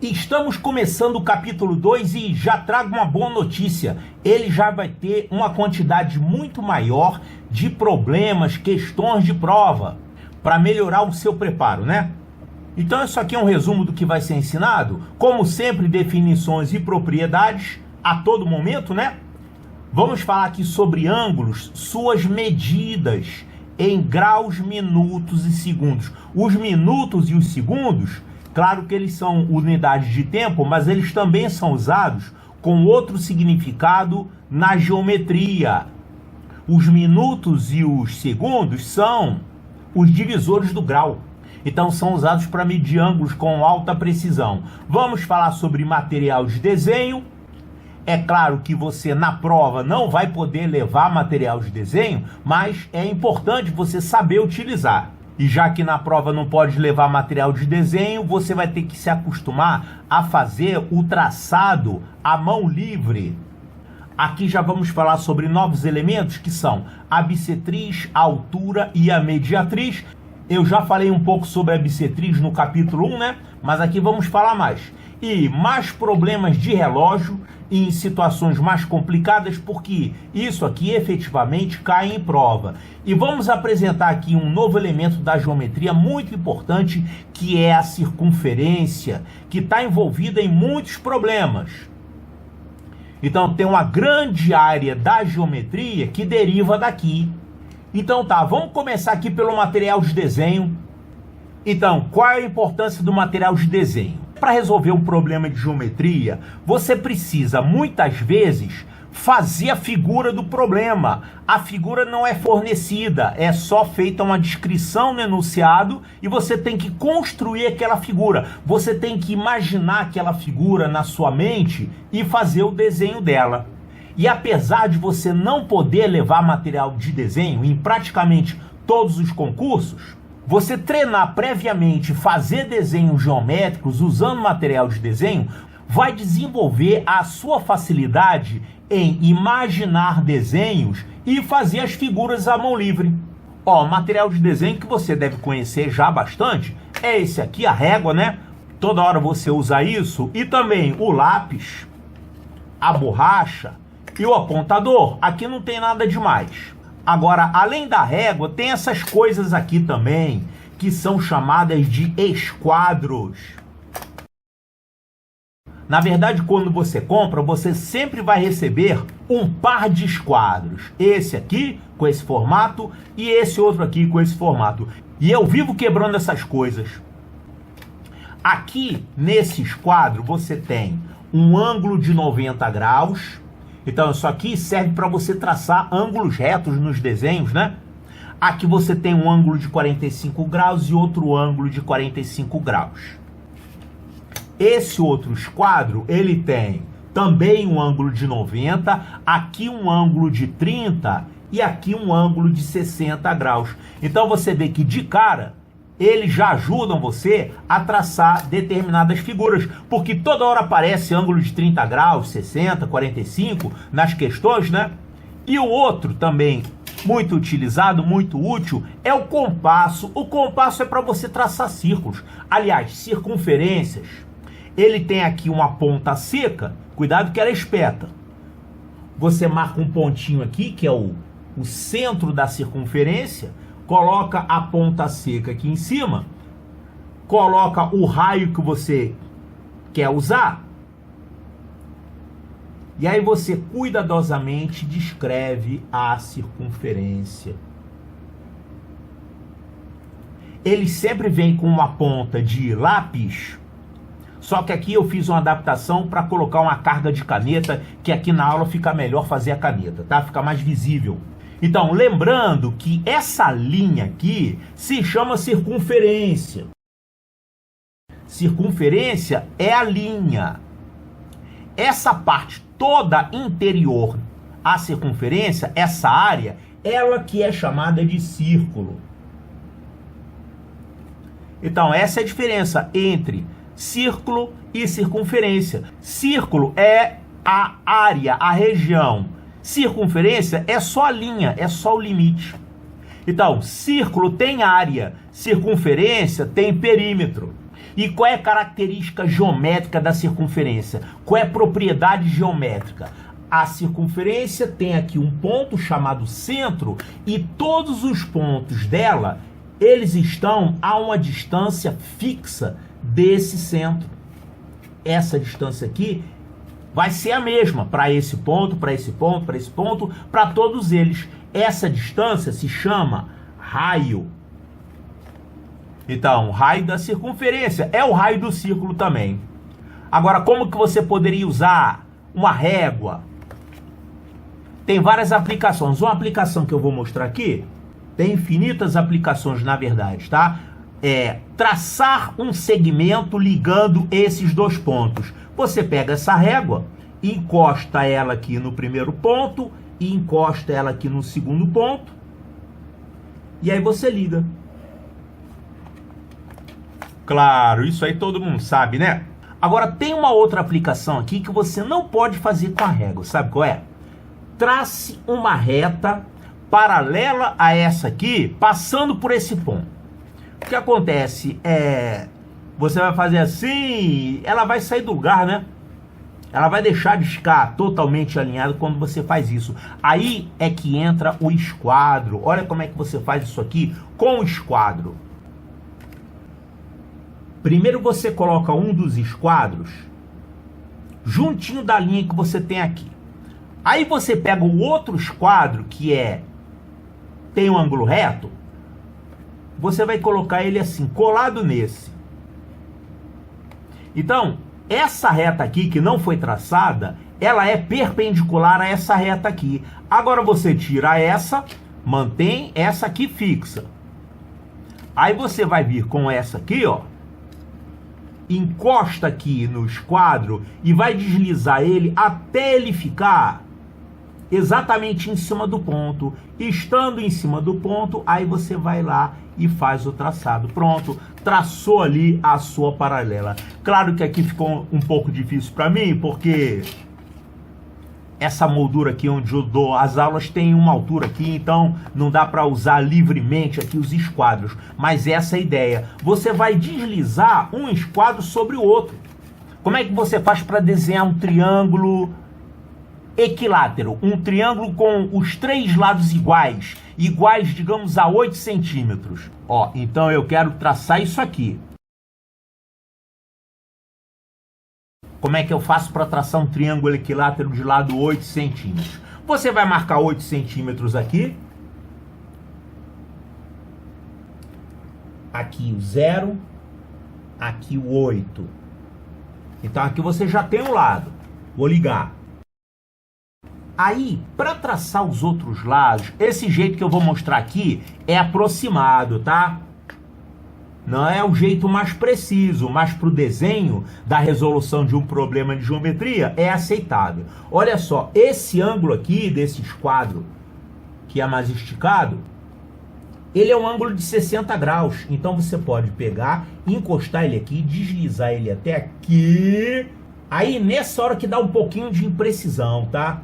Estamos começando o capítulo 2 e já trago uma boa notícia. Ele já vai ter uma quantidade muito maior de problemas, questões de prova, para melhorar o seu preparo, né? Então isso aqui é um resumo do que vai ser ensinado. Como sempre, definições e propriedades a todo momento, né? Vamos falar aqui sobre ângulos, suas medidas em graus, minutos e segundos. Os minutos e os segundos, claro que eles são unidades de tempo, mas eles também são usados com outro significado na geometria. Os minutos e os segundos são os divisores do grau. Então são usados para medir ângulos com alta precisão. Vamos falar sobre material de desenho. É claro que você na prova não vai poder levar material de desenho, mas é importante você saber utilizar. E já que na prova não pode levar material de desenho, você vai ter que se acostumar a fazer o traçado à mão livre. Aqui já vamos falar sobre novos elementos que são a bissetriz, a altura e a mediatriz. Eu já falei um pouco sobre a bissetriz no capítulo 1, né? Mas aqui vamos falar mais. E mais problemas de relógio em situações mais complicadas, porque isso aqui efetivamente cai em prova. E vamos apresentar aqui um novo elemento da geometria muito importante, que é a circunferência, que está envolvida em muitos problemas. Então tem uma grande área da geometria que deriva daqui. Então tá, vamos começar aqui pelo material de desenho. Então, qual é a importância do material de desenho? Para resolver um problema de geometria, você precisa muitas vezes fazer a figura do problema. A figura não é fornecida, é só feita uma descrição no enunciado e você tem que construir aquela figura. Você tem que imaginar aquela figura na sua mente e fazer o desenho dela. E apesar de você não poder levar material de desenho em praticamente todos os concursos, você treinar previamente, fazer desenhos geométricos usando material de desenho, vai desenvolver a sua facilidade em imaginar desenhos e fazer as figuras à mão livre. Ó, material de desenho que você deve conhecer já bastante é esse aqui, a régua, né? Toda hora você usa isso. E também o lápis, a borracha e o apontador. Aqui não tem nada demais. Agora, além da régua, tem essas coisas aqui também, que são chamadas de esquadros. Na verdade, quando você compra, você sempre vai receber um par de esquadros. Esse aqui, com esse formato, e esse outro aqui, com esse formato. E eu vivo quebrando essas coisas. Aqui, nesse esquadro, você tem um ângulo de 90 graus. Então isso aqui serve para você traçar ângulos retos nos desenhos, né? Aqui você tem um ângulo de 45 graus e outro ângulo de 45 graus. Esse outro esquadro, ele tem também um ângulo de 90, aqui um ângulo de 30 e aqui um ângulo de 60 graus. Então você vê que de cara eles já ajudam você a traçar determinadas figuras, porque toda hora aparece ângulo de 30 graus, 60, 45 nas questões, né? E o outro também muito utilizado, muito útil, é o compasso. O compasso é para você traçar círculos, aliás, circunferências. Ele tem aqui uma ponta seca, cuidado que ela espeta. Você marca um pontinho aqui, que é o centro da circunferência, coloca a ponta seca aqui em cima, coloca o raio que você quer usar, e aí você cuidadosamente descreve a circunferência. Ele sempre vem com uma ponta de lápis, só que aqui eu fiz uma adaptação para colocar uma carga de caneta, que aqui na aula fica melhor fazer a caneta, tá? Fica mais visível. Então, lembrando que essa linha aqui se chama circunferência. Circunferência é a linha. Essa parte toda interior à circunferência, essa área, ela que é chamada de círculo. Então, essa é a diferença entre círculo e circunferência. Círculo é a área, a região. Circunferência é só a linha, é só o limite. Então, círculo tem área, circunferência tem perímetro. E qual é a característica geométrica da circunferência? Qual é a propriedade geométrica? A circunferência tem aqui um ponto chamado centro e todos os pontos dela, eles estão a uma distância fixa desse centro. Essa distância aqui vai ser a mesma para esse ponto, para esse ponto, para esse ponto, para todos eles. Essa distância se chama raio. Então, o raio da circunferência é o raio do círculo também. Agora, como que você poderia usar uma régua? Tem várias aplicações. Uma aplicação que eu vou mostrar aqui, tem infinitas aplicações, na verdade, tá? É traçar um segmento ligando esses dois pontos. Você pega essa régua, encosta ela aqui no primeiro ponto e encosta ela aqui no segundo ponto. E aí você liga. Claro, isso aí todo mundo sabe, né? Agora tem uma outra aplicação aqui que você não pode fazer com a régua. Sabe qual é? Trace uma reta paralela a essa aqui, passando por esse ponto. O que acontece é, você vai fazer assim, ela vai sair do lugar, né? Ela vai deixar de ficar totalmente alinhada quando você faz isso. Aí é que entra o esquadro. Olha como é que você faz isso aqui com o esquadro. Primeiro você coloca um dos esquadros juntinho da linha que você tem aqui. Aí você pega o outro esquadro que tem um ângulo reto, você vai colocar ele assim, colado nesse. Então, essa reta aqui que não foi traçada, ela é perpendicular a essa reta aqui. Agora você tira essa, mantém essa aqui fixa. Aí você vai vir com essa aqui, ó, encosta aqui no esquadro e vai deslizar ele até ele ficar exatamente em cima do ponto. Estando em cima do ponto, aí você vai lá e faz o traçado. Pronto, traçou ali a sua paralela. Claro que aqui ficou um pouco difícil para mim, porque essa moldura aqui onde eu dou as aulas tem uma altura aqui, então não dá para usar livremente aqui os esquadros. Mas essa é a ideia. Você vai deslizar um esquadro sobre o outro. Como é que você faz para desenhar um triângulo equilátero? Um triângulo com os três lados iguais, digamos, a 8 centímetros. Ó, então eu quero traçar isso aqui. Como é que eu faço para traçar um triângulo equilátero de lado 8 centímetros? Você vai marcar 8 centímetros aqui. Aqui o 0. Aqui o 8. Então aqui você já tem um lado. Vou ligar. Aí, para traçar os outros lados, esse jeito que eu vou mostrar aqui é aproximado, tá? Não é o jeito mais preciso, mas para o desenho da resolução de um problema de geometria é aceitável. Olha só, esse ângulo aqui desse esquadro, que é mais esticado, ele é um ângulo de 60 graus. Então você pode pegar, encostar ele aqui, deslizar ele até aqui. Aí nessa hora que dá um pouquinho de imprecisão, tá?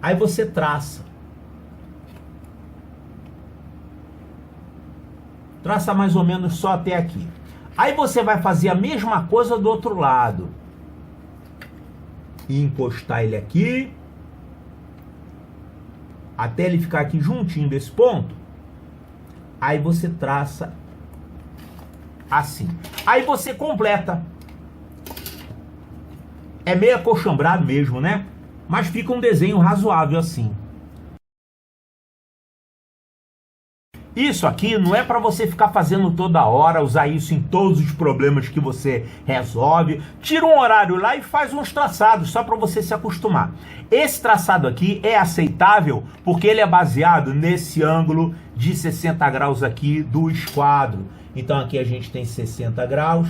Aí você traça. Traça mais ou menos só até aqui. Aí você vai fazer a mesma coisa do outro lado. E encostar ele aqui. Até ele ficar aqui juntinho desse ponto. Aí você traça assim. Aí você completa. É meio acochambrado mesmo, né? Mas fica um desenho razoável assim. Isso aqui não é para você ficar fazendo toda hora, usar isso em todos os problemas que você resolve. Tira um horário lá e faz uns traçados, só para você se acostumar. Esse traçado aqui é aceitável porque ele é baseado nesse ângulo de 60 graus aqui do esquadro. Então aqui a gente tem 60 graus,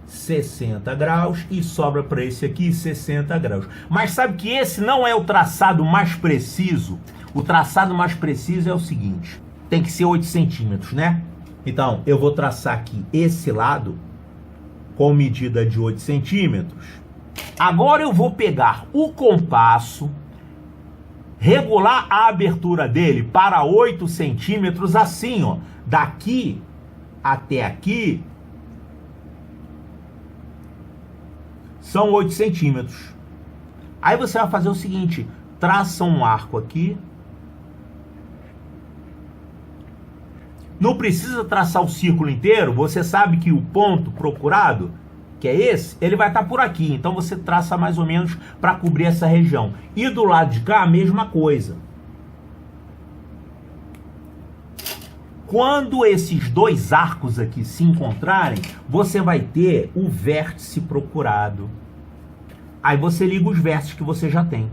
60 graus e sobra para esse aqui 60 graus. Mas sabe que esse não é o traçado mais preciso? O traçado mais preciso é o seguinte: tem que ser 8 centímetros, né? Então, eu vou traçar aqui esse lado com medida de 8 centímetros. Agora eu vou pegar o compasso, regular a abertura dele para 8 centímetros assim, ó. Daqui até aqui, são 8 centímetros. Aí você vai fazer o seguinte, traça um arco aqui. Não precisa traçar o círculo inteiro, você sabe que o ponto procurado, que é esse, ele vai estar por aqui. Então você traça mais ou menos para cobrir essa região. E do lado de cá, a mesma coisa. Quando esses dois arcos aqui se encontrarem, você vai ter o vértice procurado. Aí você liga os vértices que você já tem.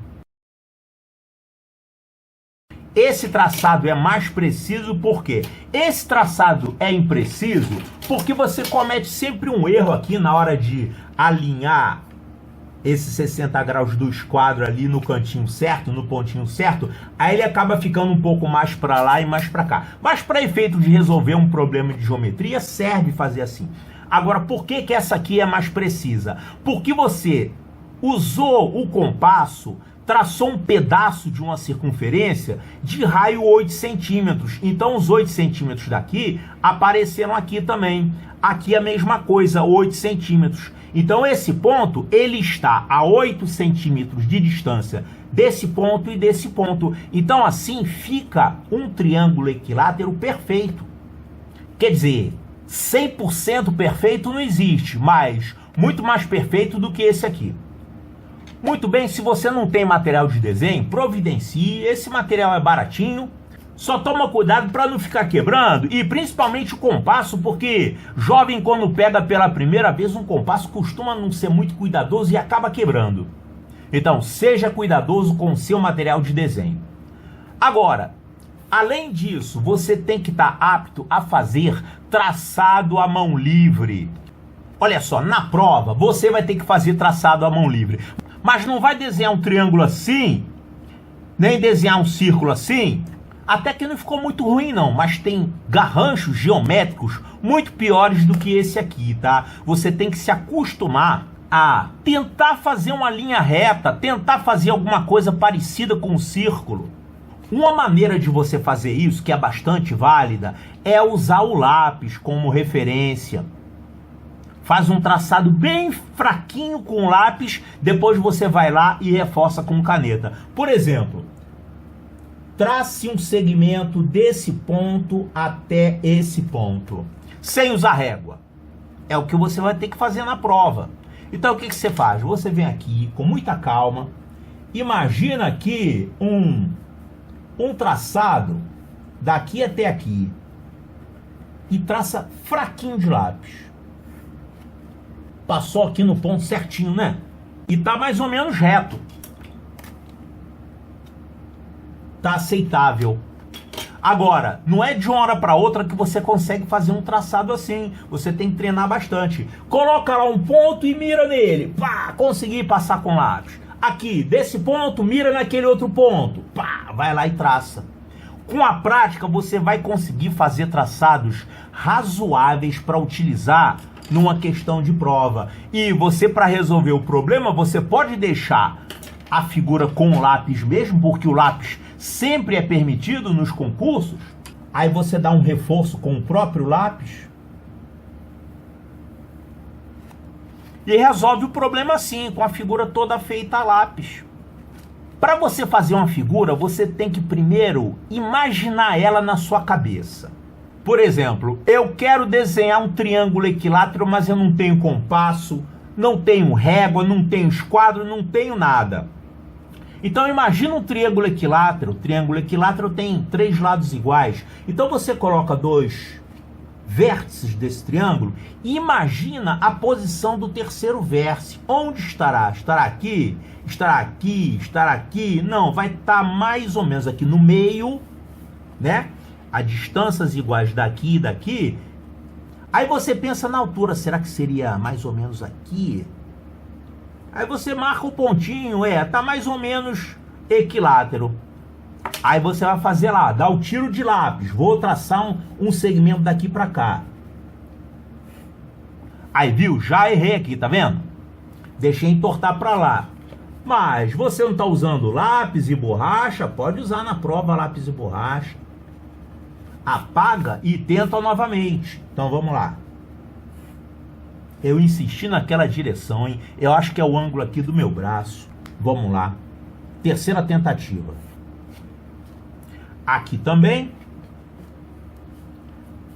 Esse traçado é mais preciso porque esse traçado é impreciso porque você comete sempre um erro aqui na hora de alinhar esses 60 graus do esquadro ali no cantinho certo, no pontinho certo, aí ele acaba ficando um pouco mais para lá e mais para cá. Mas para efeito de resolver um problema de geometria, serve fazer assim. Agora, por que que essa aqui é mais precisa? Porque você usou o compasso, traçou um pedaço de uma circunferência de raio 8 centímetros. Então, os 8 centímetros daqui apareceram aqui também. Aqui a mesma coisa, 8 centímetros. Então, esse ponto, ele está a 8 centímetros de distância desse ponto e desse ponto. Então, assim, fica um triângulo equilátero perfeito. Quer dizer, 100% perfeito não existe, mas muito mais perfeito do que esse aqui. Muito bem, se você não tem material de desenho, providencie, esse material é baratinho, só toma cuidado para não ficar quebrando, e principalmente o compasso, porque jovem quando pega pela primeira vez um compasso costuma não ser muito cuidadoso e acaba quebrando. Então, seja cuidadoso com o seu material de desenho. Agora, além disso, você tem que estar apto a fazer traçado à mão livre. Olha só, na prova você vai ter que fazer traçado à mão livre. Mas não vai desenhar um triângulo assim, nem desenhar um círculo assim. Até que não ficou muito ruim não, mas tem garranchos geométricos muito piores do que esse aqui, tá? Você tem que se acostumar a tentar fazer uma linha reta, tentar fazer alguma coisa parecida com um círculo. Uma maneira de você fazer isso, que é bastante válida, é usar o lápis como referência. Faz um traçado bem fraquinho com lápis, depois você vai lá e reforça com caneta. Por exemplo, trace um segmento desse ponto até esse ponto, sem usar régua. É o que você vai ter que fazer na prova. Então o que você faz? Você vem aqui com muita calma, imagina aqui um traçado daqui até aqui e traça fraquinho de lápis. Passou aqui no ponto certinho, né? E tá mais ou menos reto. Tá aceitável. Agora, não é de uma hora para outra que você consegue fazer um traçado assim. Você tem que treinar bastante. Coloca lá um ponto e mira nele. Pá, consegui passar com lápis. Aqui, desse ponto, mira naquele outro ponto. Pá, vai lá e traça. Com a prática, você vai conseguir fazer traçados razoáveis para utilizar numa questão de prova. E você, para resolver o problema, você pode deixar a figura com o lápis mesmo, porque o lápis sempre é permitido nos concursos. Aí você dá um reforço com o próprio lápis e resolve o problema assim, com a figura toda feita a lápis. Para você fazer uma figura, você tem que primeiro imaginar ela na sua cabeça. Por exemplo, eu quero desenhar um triângulo equilátero, mas eu não tenho compasso, não tenho régua, não tenho esquadro, não tenho nada. Então imagina um triângulo equilátero. O triângulo equilátero tem 3 lados iguais. Então você coloca 2 vértices desse triângulo e imagina a posição do terceiro vértice. Onde estará? Estará aqui? Estará aqui? Estará aqui? Não, vai estar mais ou menos aqui no meio, né? A distâncias iguais daqui e daqui. Aí você pensa na altura, será que seria mais ou menos aqui? Aí você marca o pontinho, tá mais ou menos equilátero. Aí você vai fazer lá, dá o tiro de lápis, vou traçar um segmento daqui para cá. Aí viu, já errei aqui, tá vendo? Deixei entortar para lá. Mas você não está usando lápis e borracha, pode usar na prova lápis e borracha. Apaga e tenta novamente. Então vamos lá. Eu insisti naquela direção, hein? Eu acho que é o ângulo aqui do meu braço. Vamos lá. Terceira tentativa. Aqui também.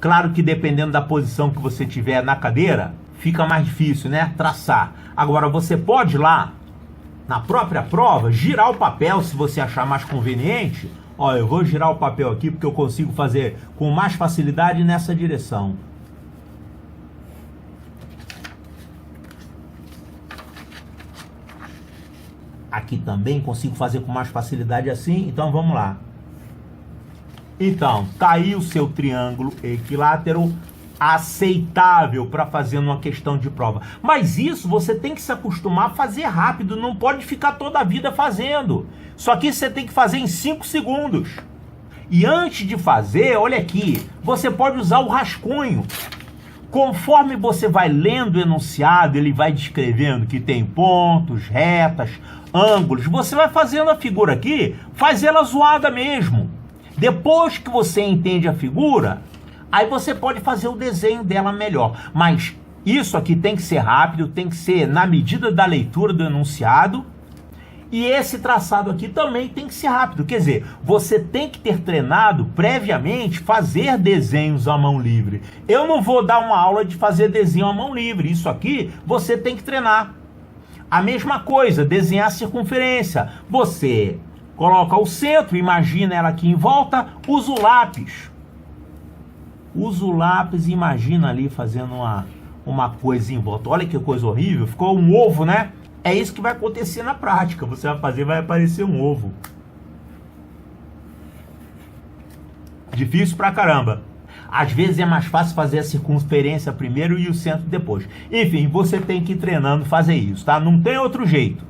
Claro que dependendo da posição que você tiver na cadeira, fica mais difícil, né? Traçar. Agora você pode lá, na própria prova, girar o papel se você achar mais conveniente. Ó, eu vou girar o papel aqui porque eu consigo fazer com mais facilidade nessa direção. Aqui também consigo fazer com mais facilidade assim, então vamos lá. Então, tá aí o seu triângulo equilátero aceitável para fazer numa questão de prova. Mas isso você tem que se acostumar a fazer rápido, não pode ficar toda a vida fazendo. Só que você tem que fazer em 5 segundos. E antes de fazer, olha aqui, você pode usar o rascunho. Conforme você vai lendo o enunciado, ele vai descrevendo que tem pontos, retas, ângulos. Você vai fazendo a figura aqui, faz ela zoada mesmo. Depois que você entende a figura, aí você pode fazer o desenho dela melhor. Mas isso aqui tem que ser rápido, tem que ser na medida da leitura do enunciado. E esse traçado aqui também tem que ser rápido. Quer dizer, você tem que ter treinado previamente fazer desenhos à mão livre. Eu não vou dar uma aula de fazer desenho à mão livre. Isso aqui você tem que treinar. A mesma coisa, desenhar a circunferência. Você coloca o centro, imagina ela aqui em volta, usa o lápis. Usa o lápis e imagina ali fazendo uma coisa em volta. Olha que coisa horrível, ficou um ovo, né? É isso que vai acontecer na prática. Você vai fazer, vai aparecer um ovo. Difícil pra caramba. Às vezes é mais fácil fazer a circunferência primeiro e o centro depois. Enfim, você tem que ir treinando fazer isso, tá? Não tem outro jeito.